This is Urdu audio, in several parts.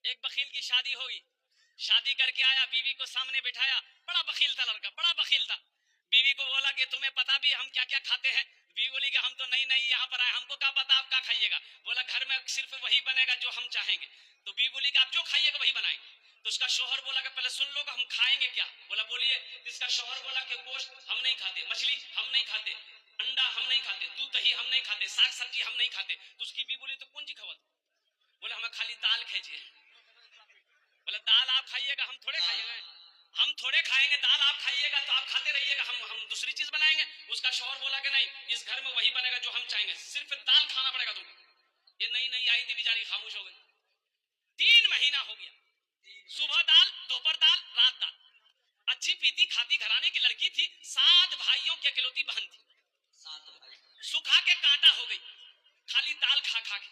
ایک بخیل کی شادی ہوئی، شادی کر کے آیا، بیوی کو سامنے بٹھایا، بڑا بخیل تھا لڑکا، بڑا بخیل تھا. بیوی کو بولا کہ تمہیں پتا بھی ہم کیا کیا کھاتے ہیں؟ بیوی بولی کہ ہم تو نئی یہاں پر آئے، ہم کو کیا پتا آپ کیا کھائیے گا؟ بولا گھر میں صرف وہی بنے گا جو ہم چاہیں گے. تو بیوی بولی کہ آپ جو کھائیے گا وہی بنائیں گے. تو اس کا شوہر بولا کہ پہلے سن لو کہ ہم کھائیں گے کیا. بولا بولیے. اس کا شوہر بولا کہ گوشت ہم نہیں کھاتے، مچھلی ہم نہیں کھاتے، انڈا ہم نہیں کھاتے، دودھ دہی ہم نہیں کھاتے، ساگ سبزی ہم نہیں کھاتے. تو اس کی بیوی بولی تو کون جی کھوا؟ بولا ہمیں خالی دال کھیجیے. بولا دال آپ کھائیے گا، ہم تھوڑے کھائیے گا، ہم تھوڑے کھائیں گے. دال آپ کھائیے گا تو آپ کھاتے رہیے گا، ہم دوسری چیز بنائیں گے. اس کا شوہر بولا کہ نہیں، اس گھر میں وہی بنے گا جو ہم چاہیں گے، صرف دال کھانا پڑے گا تم کو. یہ نئی آئی تھی بیچاری، خاموش ہو گئی. 3 مہینہ ہو گیا، صبح دال، دوپہر دال، رات دال. اچھی پیتی کھاتی گھرانے کی لڑکی تھی، 7 بھائیوں کی اکلوتی بہن تھی. 7 بھائی. سکھا کے کانٹا ہو گئی خالی دال کھا کھا کے.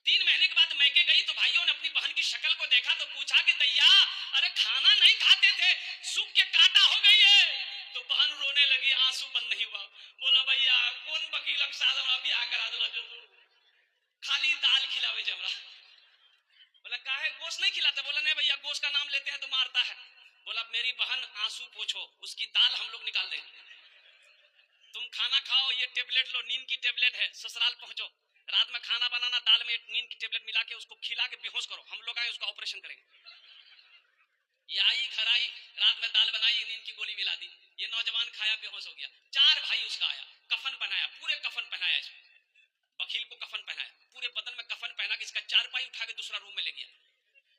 3 مہینے کے بعد میکے گئی تو بھائیوں نے اپنی بہن کی شکل کو دیکھا تو پوچھا کہ دیا ارے کھانا نہیں کھاتے تھے، سوکھ کے کانٹا ہو گئی ہے. تو بہن رونے لگی، آنسو بند نہیں ہوا. بولا بھیا کون وکیل اب ابھی آ کر آدھا جو تو خالی دال کھلاوے جمرا. بولا کاہے گوشت نہیں کھلاتے؟ بولا نہیں بھیا گوشت کا نام لیتے ہیں تو مارتا ہے. بولا میری بہن آنسو پوچھو، اس کی دال ہم لوگ نکال دیں. تم کھانا کھاؤ، یہ ٹیبلٹ لو، نیند کی ٹیبلٹ ہے، سسرال پہنچو، رات میں کھانا بنانا، دال میں نیند کی ٹیبلٹ ملا کے اس کو کھلا کے بے ہوش کرو، ہم لوگ آئے اس کا آپریشن کریں گے. یہ آئی گھر آئی، رات میں دال بنائی، نیند کی گولی ملا دی. یہ نوجوان کھایا، بے ہوش ہو گیا. 4 بھائی اس کا آیا، کفن پہنایا، پورے کفن پہنایا اس کو. وکیل کو کفن پہنایا، پورے بدن میں کفن پہنا کے اس کا 4 پائی اٹھا کے دوسرا روم میں لے گیا.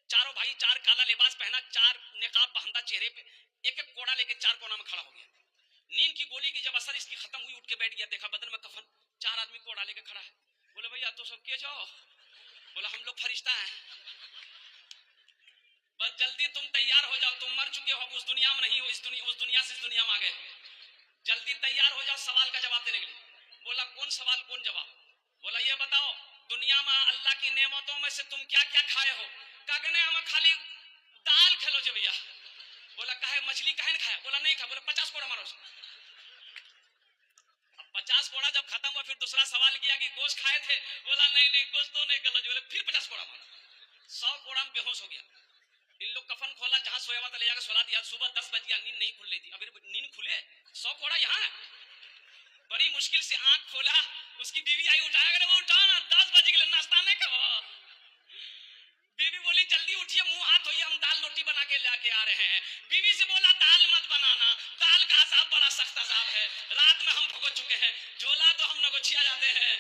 چاروں بھائی 4 کالا لباس پہنا، 4 نقاب باندھا چہرے پہ، ایک کوڑا لے کے 4 کونا میں کھڑا ہو گیا. نیند کی گولی کی جب اثر اس کی ختم ہوئی، اٹھ کے بیٹھ گیا، دیکھا بدن میں کفن، 4 آدمی کوڑا لے کے کھڑا ہے. بولے بھیا تو سب کیے جاؤ. بولا ہم لوگ فرشتہ ہیں، بس جلدی تم تیار ہو جاؤ، تم مر چکے ہو، اب اس دنیا میں نہیں ہو، اس دنیا سے اس دنیا میں آ گئے، جلدی تیار ہو جاؤ سوال کا جواب دینے کے لیے. بولا کون سوال کون جواب؟ بولا یہ بتاؤ دنیا میں اللہ کی نعمتوں میں سے تم کیا کیا کھائے ہو؟ کہا کہ نہیں ہمیں خالی دال کھلو جی بھیا. بولا کہے مچھلی کہے نہیں کھایا؟ بولا نہیں کھا. بولا 50 کوڑا مارو. اب 50 کوڑا جب ختم ہوا پھر دوسرا سوال کیا کہ گوشت کھائے تھے؟ بولا نہیں گوشت تو نہیں کھلو. بولے پھر 50 کوڑا مارا. 100 کوڑا میں بے ہوش ہو گیا. ان لوگ کفن کھولا، جہاں سویا ہوا تھا لے جا کے سلا دیا. صبح 10 بج گیا، نیند نہیں کھل رہی تھی. ابھی نیند کھلے 100 کوڑا یہاں ہے. بڑی مشکل سے آنکھ کھولا، اس کی بیوی آئی اٹھایا کہ وہ اٹھا نا 10 بج گئے، ناشتہ نہیں کھاؤ. بیوی بولی جلدی اٹھیے، منہ ہاتھ دھوئیے، ہم دال روٹی بنا کے لا کے آ رہے ہیں. بیوی سے بولا دال مت بنانا، دال کا عذاب بڑا سخت عذاب ہے، رات میں ہم بھگت چکے ہیں، جھولا تو ہم نگوچیا جاتے ہیں،